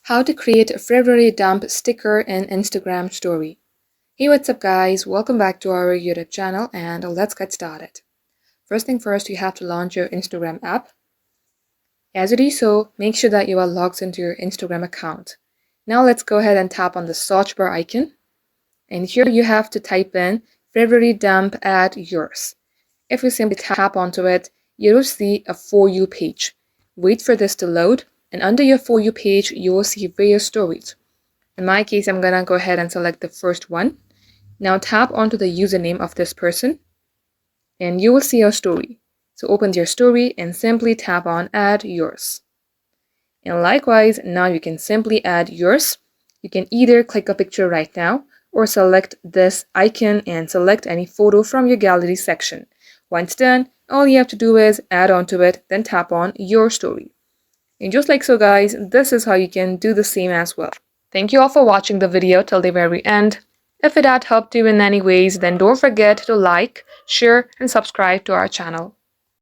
How to create a February dump sticker in Instagram story. Hey, what's up guys? Welcome back to our YouTube channel and let's get started. First thing first, you have to launch your Instagram app. As you do so, make sure that you are logged into your Instagram account. Now let's go ahead and tap on the search bar icon. And here you have to type in February dump add yours. If you simply tap onto it, you will see a For You page. Wait for this to load. And under your For You page, you will see various stories. In my case, I'm gonna go ahead and select the first one. Now tap onto the username of this person and you will see your story. So open your story and simply tap on Add Yours. And likewise, now you can simply add yours. You can either click a picture right now or select this icon and select any photo from your gallery section. Once done, all you have to do is add onto it, then tap on Your Story. And just like so guys, this is how you can do the same as well. Thank you all for watching the video till the very end. If it had helped you in any ways, then don't forget to like, share and subscribe to our channel.